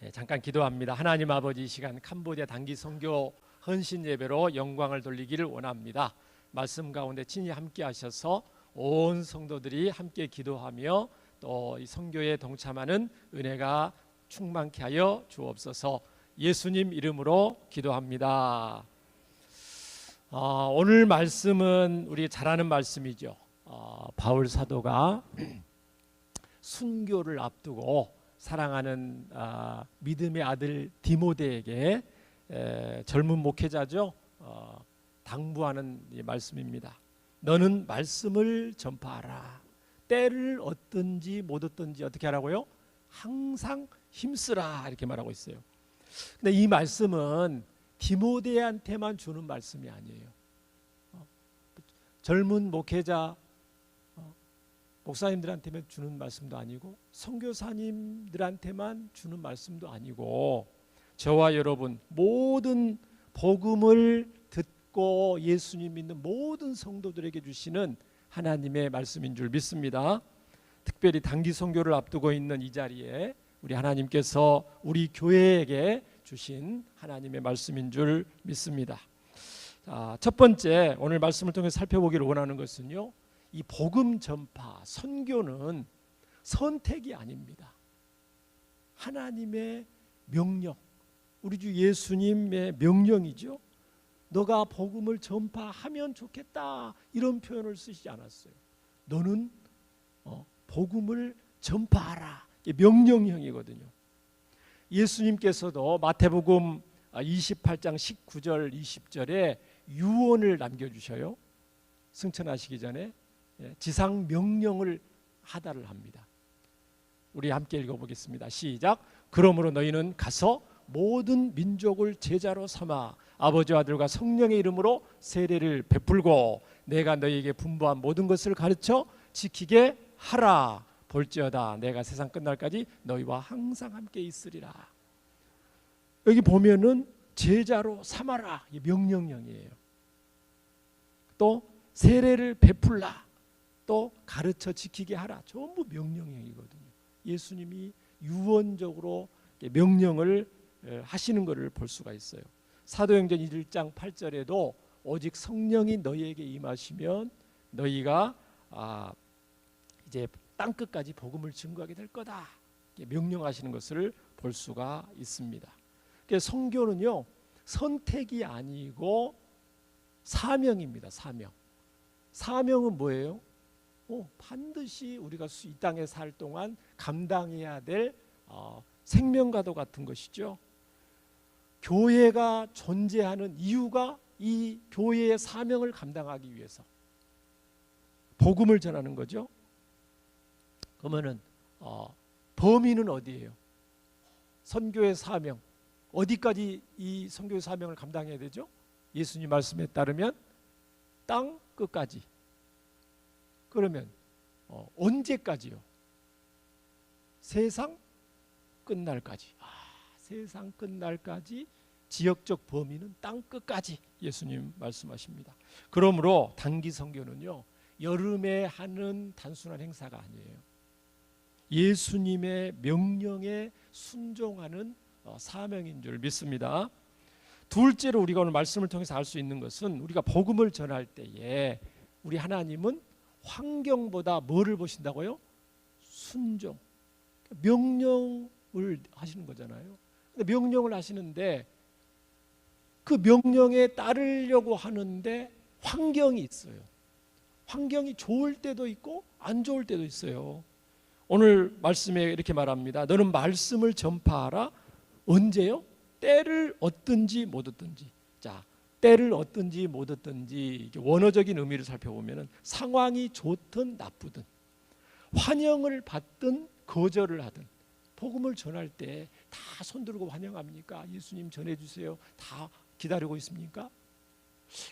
잠깐 기도합니다. 하나님 아버지, 이 시간 캄보디아 단기 선교 헌신 예배로 영광을 돌리기를 원합니다. 말씀 가운데 친히 함께 하셔서 온 성도들이 함께 기도하며 또 이 선교에 동참하는 은혜가 충만케 하여 주옵소서. 예수님 이름으로 기도합니다. 오늘 말씀은 우리 잘 아는 말씀이죠. 바울 사도가 순교를 앞두고 사랑하는 믿음의 아들 디모데에게 젊은 목회자죠, 당부하는 이 말씀입니다. 너는 말씀을 전파하라. 때를 얻든지 못 얻든지 어떻게 하라고요? 항상 힘쓰라, 이렇게 말하고 있어요. 근데 이 말씀은 디모데한테만 주는 말씀이 아니에요. 젊은 목회자 목사님들한테만 주는 말씀도 아니고 선교사님들한테만 주는 말씀도 아니고 저와 여러분 모든 복음을 듣고 예수님 믿는 모든 성도들에게 주시는 하나님의 말씀인 줄 믿습니다. 특별히 단기 선교를 앞두고 있는 이 자리에 우리 하나님께서 우리 교회에게 주신 하나님의 말씀인 줄 믿습니다. 첫 번째 오늘 말씀을 통해 살펴보기를 원하는 것은요, 이 복음 전파, 선교는 선택이 아닙니다. 하나님의 명령, 우리 주 예수님의 명령이죠. 너가 복음을 전파하면 좋겠다, 이런 표현을 쓰시지 않았어요. 너는 복음을 전파하라, 명령형이거든요. 예수님께서도 마태복음 28장 19절 20절에 유언을 남겨주셔요. 승천하시기 전에 지상 명령을 하다를 합니다. 우리 함께 읽어보겠습니다. 시작. 그러므로 너희는 가서 모든 민족을 제자로 삼아 아버지와 아들과 성령의 이름으로 세례를 베풀고 내가 너희에게 분부한 모든 것을 가르쳐 지키게 하라. 볼지어다 내가 세상 끝날까지 너희와 항상 함께 있으리라. 여기 보면은 제자로 삼아라, 이 명령형이에요. 또 세례를 베풀라, 또 가르쳐 지키게 하라, 전부 명령형이거든요. 예수님이 유언적으로 명령을 하시는 것을 볼 수가 있어요. 사도행전 1장 8절에도 오직 성령이 너희에게 임하시면 너희가 이제 땅끝까지 복음을 증거하게 될 거다, 명령하시는 것을 볼 수가 있습니다. 그래서 선교는요, 선택이 아니고 사명입니다. 사명은 뭐예요? 반드시 우리가 이 땅에 살 동안 감당해야 될 생명과도 같은 것이죠. 교회가 존재하는 이유가 이 교회의 사명을 감당하기 위해서 복음을 전하는 거죠. 그러면은 범위는 어디예요? 선교의 사명, 어디까지 이 선교의 사명을 감당해야 되죠? 예수님 말씀에 따르면 땅 끝까지. 그러면 언제까지요? 세상 끝날까지. 세상 끝날까지. 지역적 범위는 땅 끝까지 예수님 말씀하십니다. 그러므로 단기 선교는요, 여름에 하는 단순한 행사가 아니에요. 예수님의 명령에 순종하는 사명인 줄 믿습니다. 둘째로 우리가 오늘 말씀을 통해서 알 수 있는 것은 우리가 복음을 전할 때에 우리 하나님은 환경보다 뭐를 보신다고요? 순종, 명령을 하시는 거잖아요. 근데 명령을 하시는데 그 명령에 따르려고 하는데 환경이 있어요. 환경이 좋을 때도 있고 안 좋을 때도 있어요. 오늘 말씀에 이렇게 말합니다. 너는 말씀을 전파하라. 언제요? 때를 얻든지 못 얻든지. 자, 때를 얻든지 못 얻든지 원어적인 의미를 살펴보면 상황이 좋든 나쁘든, 환영을 받든 거절을 하든, 복음을 전할 때 다 손들고 환영합니까? 예수님 전해주세요, 다 기다리고 있습니까?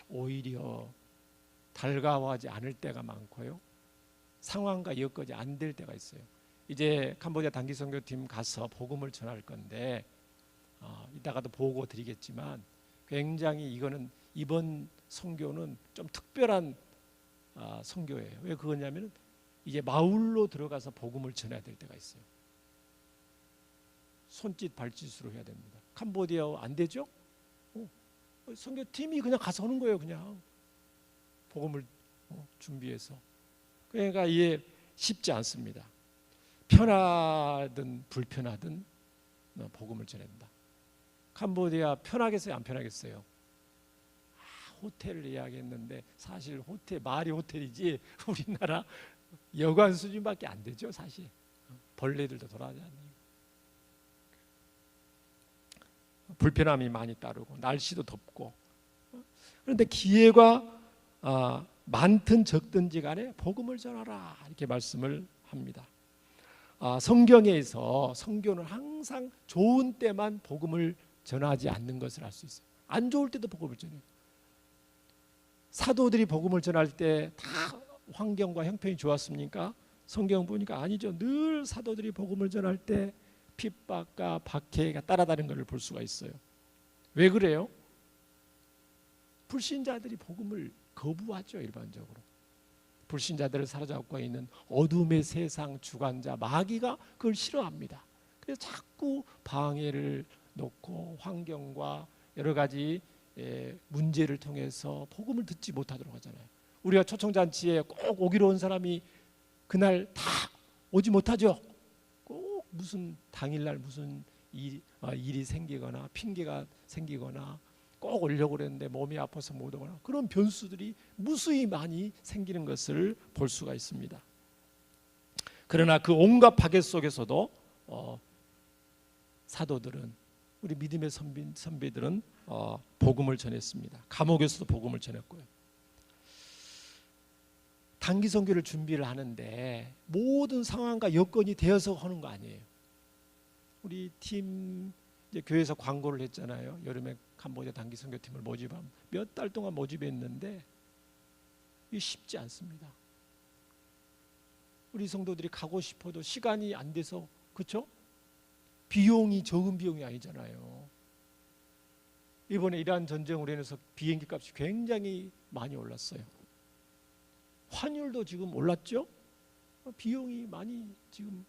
오히려 달가워하지 않을 때가 많고요, 상황과 엮어지 안 될 때가 있어요. 이제 캄보디아 단기 선교팀 가서 복음을 전할 건데 이따가도 보고 드리겠지만 굉장히 이번 선교는 좀 특별한 선교예요. 왜 그거냐면 이제 마을로 들어가서 복음을 전해야 될 때가 있어요. 손짓 발짓으로 해야 됩니다. 캄보디아 안 되죠? 선교팀이 그냥 가서 하는 거예요. 그냥 복음을 준비해서. 그러니까 이게 쉽지 않습니다. 편하든 불편하든 복음을 전한다. 캄보디아 편하겠어요? 안 편하겠어요? 호텔을 예약했는데 사실 말이 호텔이지 우리나라 여관 수준밖에 안 되죠. 사실 벌레들도 돌아다니고 불편함이 많이 따르고 날씨도 덥고. 그런데 기회가 많든 적든지 간에 복음을 전하라 이렇게 말씀을 합니다. 성경에서 선교는 항상 좋은 때만 복음을 전하지 않는 것을 알 수 있어요. 안 좋을 때도 복음을 전해요. 사도들이 복음을 전할 때 다 환경과 형편이 좋았습니까? 성경 보니까 아니죠. 늘 사도들이 복음을 전할 때 핍박과 박해가 따라다니는 것을 볼 수가 있어요. 왜 그래요? 불신자들이 복음을 거부하죠. 일반적으로 불신자들을 사로잡고 있는 어둠의 세상 주관자 마귀가 그걸 싫어합니다. 그래서 자꾸 방해를 놓고 환경과 여러 가지 문제를 통해서 복음을 듣지 못하도록 하잖아요. 우리가 초청잔치에 꼭 오기로 온 사람이 그날 다 오지 못하죠. 꼭 무슨 당일날 무슨 일이 생기거나 핑계가 생기거나 꼭 오려고 그랬는데 몸이 아파서 못 오거나 그런 변수들이 무수히 많이 생기는 것을 볼 수가 있습니다. 그러나 그 온갖 박해 속에서도 사도들은 우리 믿음의 선배들은 복음을 전했습니다. 감옥에서도 복음을 전했고요. 단기 선교를 준비를 하는데 모든 상황과 여건이 되어서 하는 거 아니에요. 우리 팀 이제 교회에서 광고를 했잖아요. 여름에 캄보디아 단기 선교팀을 모집하면 몇 달 동안 모집했는데 이게 쉽지 않습니다. 우리 성도들이 가고 싶어도 시간이 안 돼서 그렇죠? 비용이 적은 비용이 아니잖아요. 이번에 이란 전쟁으로 인해서 비행기 값이 굉장히 많이 올랐어요. 환율도 지금 올랐죠? 비용이 많이 지금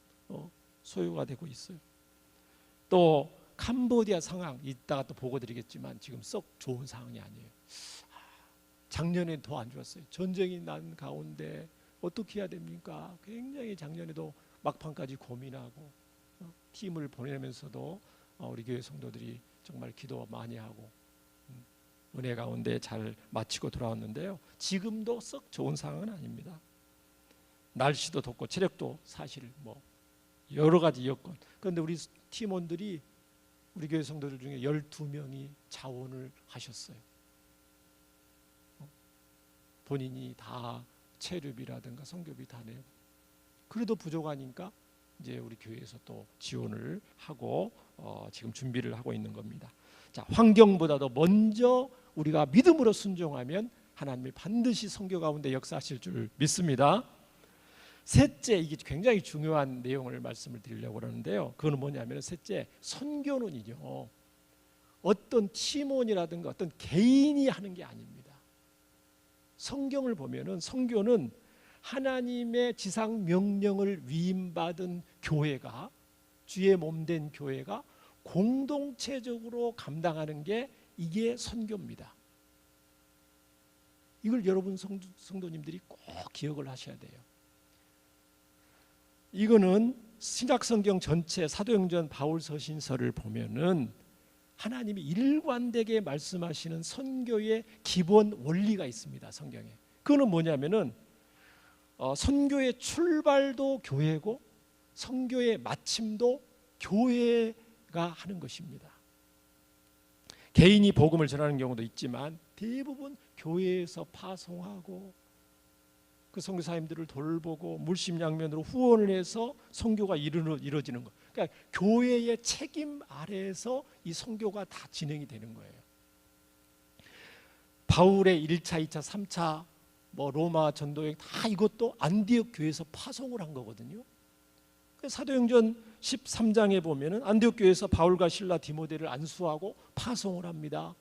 소요가 되고 있어요. 또 캄보디아 상황 이따가 또 보고 드리겠지만 지금 썩 좋은 상황이 아니에요. 작년엔 더 안 좋았어요. 전쟁이 난 가운데 어떻게 해야 됩니까? 굉장히 작년에도 막판까지 고민하고 팀을 보내면서도 우리 교회 성도들이 정말 기도 많이 하고 은혜 가운데 잘 마치고 돌아왔는데요. 지금도 썩 좋은 상황은 아닙니다. 날씨도 덥고 체력도 사실 여러 가지 여건. 그런데 우리 팀원들이 우리 교회 성도들 중에 12명이 자원을 하셨어요. 본인이 다 체류비라든가 선교비 다 내고. 그래도 부족하니까 이제 우리 교회에서 또 지원을 하고 지금 준비를 하고 있는 겁니다. 자, 환경보다도 먼저 우리가 믿음으로 순종하면 하나님이 반드시 선교 가운데 역사하실 줄 믿습니다. 셋째, 이게 굉장히 중요한 내용을 말씀을 드리려고 그러는데요. 그거는 뭐냐면 셋째, 선교는요 어떤 팀원이라든가 어떤 개인이 하는 게 아닙니다. 성경을 보면은 선교는 하나님의 지상 명령을 위임받은 교회가, 주의 몸된 교회가 공동체적으로 감당하는 게 이게 선교입니다. 이걸 여러분 성도님들이 꼭 기억을 하셔야 돼요. 이거는 신약성경 전체 사도행전 바울서신서를 보면은 하나님이 일관되게 말씀하시는 선교의 기본 원리가 있습니다. 성경에. 그거는 뭐냐면은 선교의 출발도 교회고 선교의 마침도 교회가 하는 것입니다. 개인이 복음을 전하는 경우도 있지만 대부분 교회에서 파송하고 그 선교사님들을 돌보고 물심양면으로 후원을 해서 선교가 이루어지는 것. 그러니까 교회의 책임 아래에서 이 선교가 다 진행이 되는 거예요. 바울의 1차, 2차, 3차 로마 전도여행 다 이것도 안디옥 교회에서 파송을 한 거거든요. 사도행전 13장에 보면은 안디옥 교회에서 바울과 실라 디모데를 안수하고 파송을 합니다.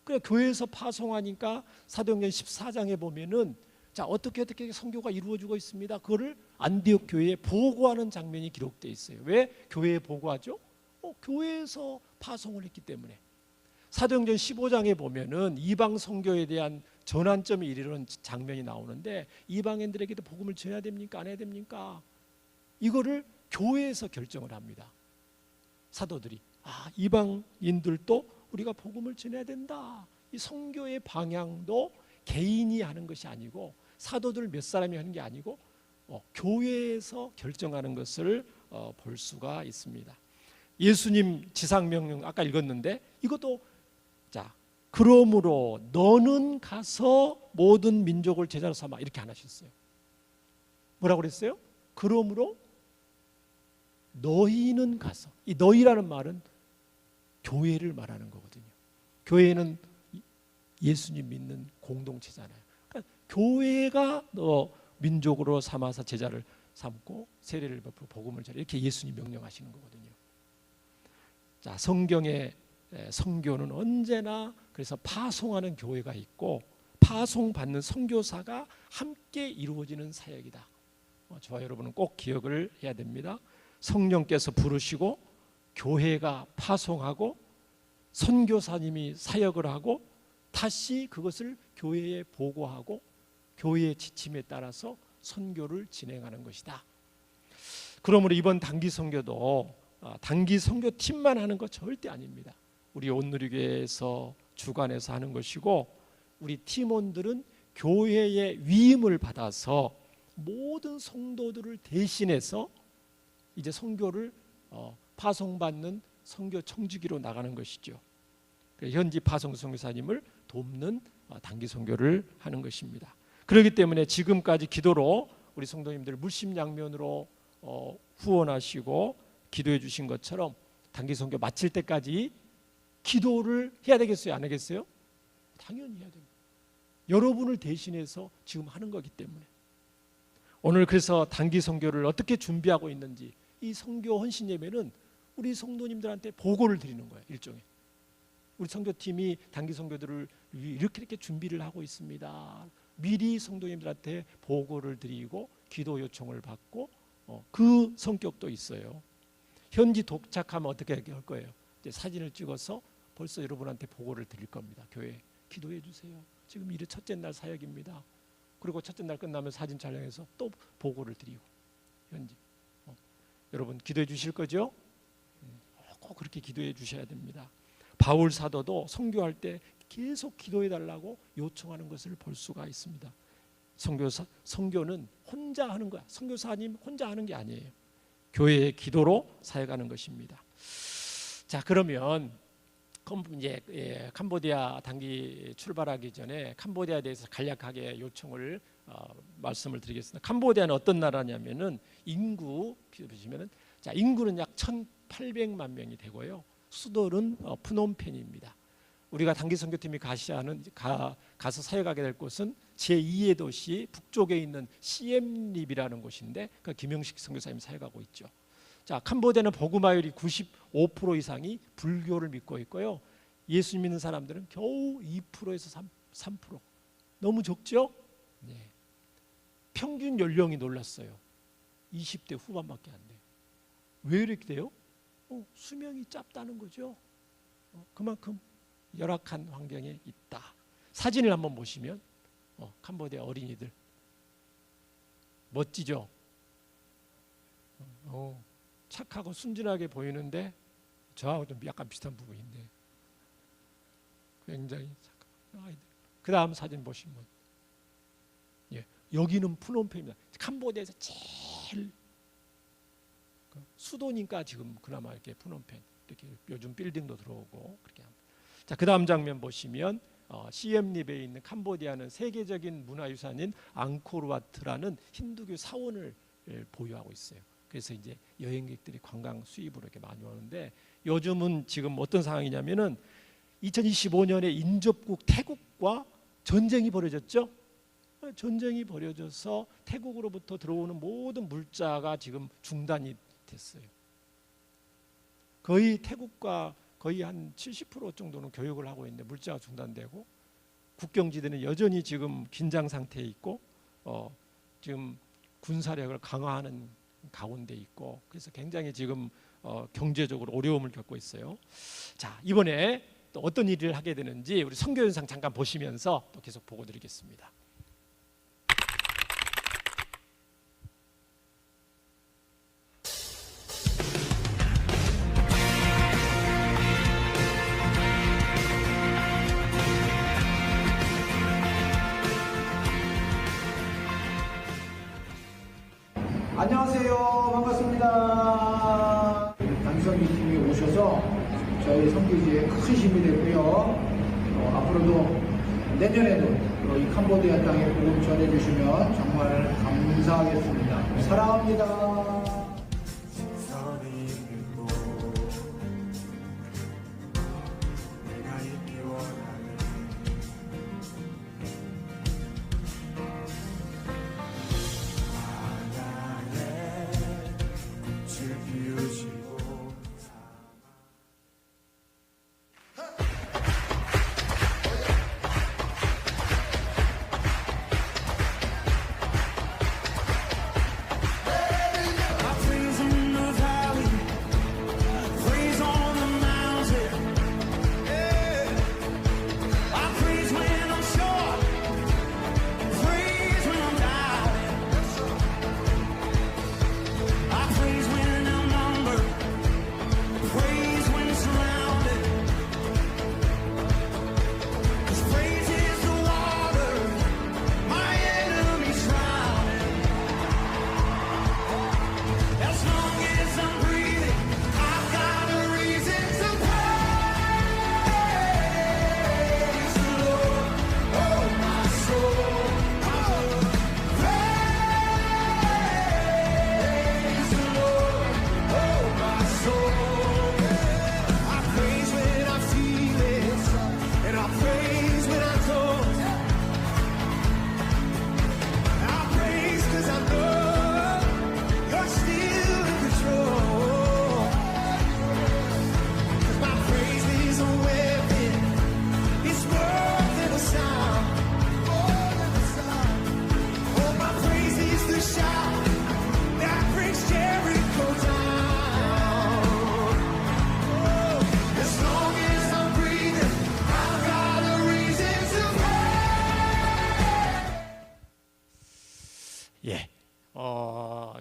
그래 교회에서 파송하니까 사도행전 14장에 보면은 자 어떻게 선교가 이루어지고 있습니다. 그거를 안디옥 교회에 보고하는 장면이 기록되어 있어요. 왜 교회에 보고하죠? 바로 교회에서 파송을 했기 때문에 사도행전 15장에 보면은 이방 선교에 대한 전환점에 이르는 장면이 나오는데 이방인들에게도 복음을 전해야 됩니까? 안 해야 됩니까? 이거를 교회에서 결정을 합니다. 사도들이 이방인들도 우리가 복음을 전해야 된다. 이 선교의 방향도 개인이 하는 것이 아니고 사도들 몇 사람이 하는 게 아니고 교회에서 결정하는 것을 볼 수가 있습니다. 예수님 지상명령 아까 읽었는데 이것도 그러므로 너는 가서 모든 민족을 제자로 삼아 이렇게 안 하셨어요. 뭐라고 그랬어요? 그러므로 너희는 가서, 이 너희라는 말은 교회를 말하는 거거든요. 교회는 예수님 믿는 공동체잖아요. 그러니까 교회가 민족으로 삼아서 제자를 삼고 세례를 베풀고 복음을 전해 이렇게 예수님 명령하시는 거거든요. 자, 성경의 선교는 언제나 그래서 파송하는 교회가 있고 파송받는 선교사가 함께 이루어지는 사역이다. 저와 여러분은 꼭 기억을 해야 됩니다. 성령께서 부르시고 교회가 파송하고 선교사님이 사역을 하고 다시 그것을 교회에 보고하고 교회의 지침에 따라서 선교를 진행하는 것이다. 그러므로 이번 단기 선교도 단기 선교팀만 하는 거 절대 아닙니다. 우리 온누리교회에서 주관해서 하는 것이고 우리 팀원들은 교회의 위임을 받아서 모든 성도들을 대신해서 이제 선교를 파송받는 선교 청지기로 나가는 것이죠. 현지 파송 선교사님을 돕는 단기 선교를 하는 것입니다. 그렇기 때문에 지금까지 기도로 우리 성도님들 물심양면으로 후원하시고 기도해 주신 것처럼 단기 선교 마칠 때까지 기도를 해야 되겠어요? 안 하겠어요? 당연히 해야 됩니다. 여러분을 대신해서 지금 하는 거기 때문에 오늘 그래서 단기 선교를 어떻게 준비하고 있는지 이 선교 헌신 예배는 우리 성도님들한테 보고를 드리는 거예요. 일종의 우리 선교팀이 단기 선교들을 이렇게 준비를 하고 있습니다. 미리 성도님들한테 보고를 드리고 기도 요청을 받고 그 성격도 있어요. 현지 도착하면 어떻게 할 거예요? 이제 사진을 찍어서 벌써 여러분한테 보고를 드릴 겁니다. 교회 기도해 주세요. 지금 일일 첫째 날 사역입니다. 그리고 첫째 날 끝나면 사진 촬영해서 또 보고를 드리고 현지 여러분 기도해 주실 거죠? 꼭 그렇게 기도해 주셔야 됩니다. 바울 사도도 선교할 때 계속 기도해 달라고 요청하는 것을 볼 수가 있습니다. 선교는 혼자 하는 거야. 선교사님 혼자 하는 게 아니에요. 교회의 기도로 사역하는 것입니다. 자, 그러면 이제 캄보디아 단기 출발하기 전에 캄보디아에 대해서 간략하게 요청을 말씀을 드리겠습니다. 캄보디아는 어떤 나라냐면은 인구 보시면은 인구는 약 1,800만 명이 되고요. 수도는 프놈펜입니다. 우리가 단기 선교팀이 가서 사역하게 될 곳은 제2의 도시 북쪽에 있는 시엠립이라는 곳인데 그 김영식 선교사님이 사역하고 있죠. 자, 캄보디아는 복음화율이 95% 이상이 불교를 믿고 있고요. 예수 믿는 사람들은 겨우 2%에서 3%. 너무 적죠? 네. 평균 연령이 놀랐어요. 20대 후반밖에 안 돼요. 왜 이렇게 돼요? 수명이 짧다는 거죠. 그만큼 열악한 환경에 있다. 사진을 한번 보시면 캄보디아 어린이들 멋지죠? 착하고 순진하게 보이는데 저하고 좀 약간 비슷한 부분인데 굉장히 착한 아이들. 그 다음 사진 보시면 여기는 프놈펜입니다. 캄보디아에서 제일 수도니까 지금 그나마 이렇게 프놈펜 이렇게 요즘 빌딩도 들어오고 그렇게 합니다. 자, 그 다음 장면 보시면 시엠립에 있는 캄보디아는 세계적인 문화유산인 앙코르와트라는 힌두교 사원을 보유하고 있어요. 그래서 이제 여행객들이 관광 수입으로 이렇게 많이 오는데 요즘은 지금 어떤 상황이냐면은 2025년에 인접국 태국과 전쟁이 벌어졌죠. 전쟁이 벌어져서 태국으로부터 들어오는 모든 물자가 지금 중단이 됐어요. 거의 태국과 거의 한 70% 정도는 교역을 하고 있는데 물자가 중단되고 국경지대는 여전히 지금 긴장 상태에 있고 지금 군사력을 강화하는 가운데 있고 그래서 굉장히 지금 경제적으로 어려움을 겪고 있어요. 자, 이번에 또 어떤 일을 하게 되는지 우리 선교 현상 잠깐 보시면서 또 계속 보고 드리겠습니다. 안녕하세요. 반갑습니다. 단성기 팀이 오셔서 저희 선교지에 큰 힘이 됐고요. 앞으로도 내년에도 이 캄보디아 땅에 복음 전해주시면 정말 감사하겠습니다. 사랑합니다.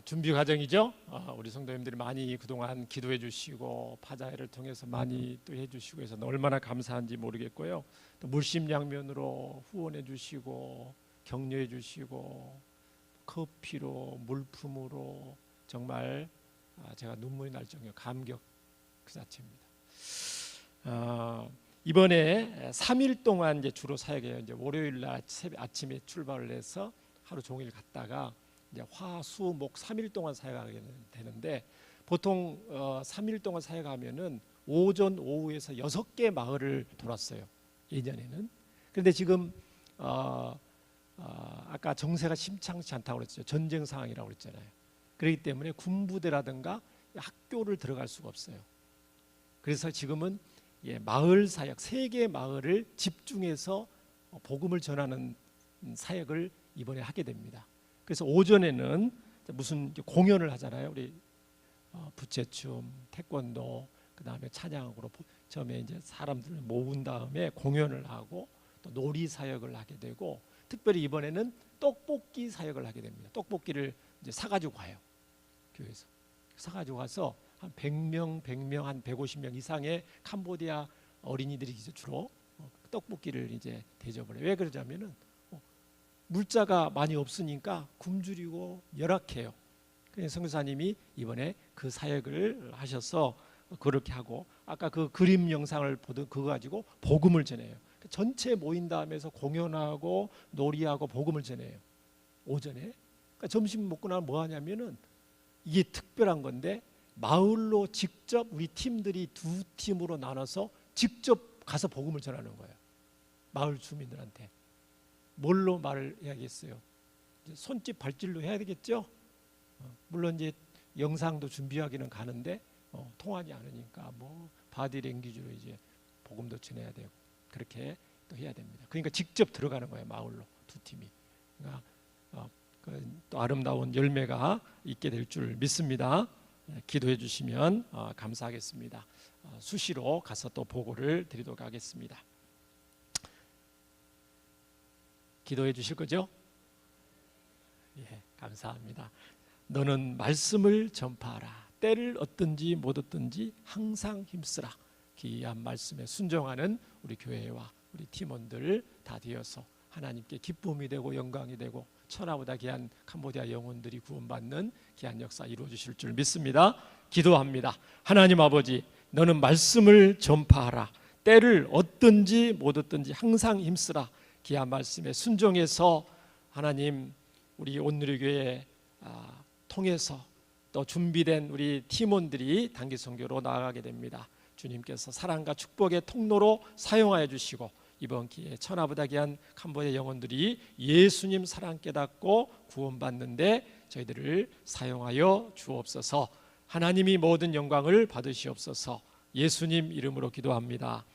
준비 과정이죠. 우리 성도님들이 많이 그동안 기도해 주시고 파자회를 통해서 많이 또 해주시고 해서 얼마나 감사한지 모르겠고요. 또 물심양면으로 후원해 주시고 격려해 주시고 커피로 물품으로 정말 제가 눈물이 날 정도로 감격 그 자체입니다. 이번에 3일 동안 이제 주로 사역해요. 이제 월요일 날 아침에 출발을 해서 하루 종일 갔다가 이제 화, 수, 목 3일 동안 사역하게 되는데 보통 3일 동안 사역하면은 오전, 오후에서 6개 마을을 돌았어요. 예전에는. 그런데 지금 아까 정세가 심상치 않다고 그랬죠. 전쟁 상황이라고 그랬잖아요. 그렇기 때문에 군부대라든가 학교를 들어갈 수가 없어요. 그래서 지금은 마을 사역 3개 마을을 집중해서 복음을 전하는 사역을 이번에 하게 됩니다. 그래서 오전에는 무슨 공연을 하잖아요. 우리 부채춤, 태권도, 그 다음에 찬양으로 처음에 이제 사람들을 모은 다음에 공연을 하고 또 놀이 사역을 하게 되고 특별히 이번에는 떡볶이 사역을 하게 됩니다. 떡볶이를 이제 사가지고 가요. 교회에서 사가지고 가서 한 100명, 한 150명 이상의 캄보디아 어린이들이 이제 주로 떡볶이를 이제 대접을 해요. 왜 그러냐면은 물자가 많이 없으니까 굶주리고 열악해요. 그래서 선교사님이 이번에 그 사역을 하셔서 그렇게 하고 아까 그 그림 영상을 보던 그거 가지고 복음을 전해요. 전체 모인 다음에서 공연하고 놀이하고 복음을 전해요. 오전에. 그러니까 점심 먹고 나면 뭐 하냐면은 이게 특별한 건데 마을로 직접 우리 팀들이 2팀으로 나눠서 직접 가서 복음을 전하는 거예요. 마을 주민들한테. 뭘로 말을 해야겠어요? 이제 손짓 발질로 해야 되겠죠? 물론 이제 영상도 준비하기는 가는데 통하지 않으니까 뭐 바디랭귀지로 이제 복음도 전해야 되고 그렇게 또 해야 됩니다. 그러니까 직접 들어가는 거예요. 마을로 2팀이. 그러니까 또 아름다운 열매가 있게 될 줄 믿습니다. 기도해 주시면 감사하겠습니다. 수시로 가서 또 보고를 드리도록 하겠습니다. 기도해 주실 거죠? 예, 감사합니다. 너는 말씀을 전파하라. 때를 얻든지 못 얻든지 항상 힘쓰라. 귀한 말씀에 순종하는 우리 교회와 우리 팀원들 다 되어서 하나님께 기쁨이 되고 영광이 되고 천하보다 귀한 캄보디아 영혼들이 구원받는 귀한 역사 이루어 주실 줄 믿습니다. 기도합니다. 하나님 아버지, 너는 말씀을 전파하라. 때를 얻든지 못 얻든지 항상 힘쓰라. 귀한 말씀에 순종해서 하나님 우리 온누리교회 통해서 또 준비된 우리 팀원들이 단기 선교로 나아가게 됩니다. 주님께서 사랑과 축복의 통로로 사용하여 주시고 이번 기회에 천하보다 귀한 캄보디아 영혼들이 예수님 사랑 깨닫고 구원받는데 저희들을 사용하여 주옵소서. 하나님이 모든 영광을 받으시옵소서. 예수님 이름으로 기도합니다.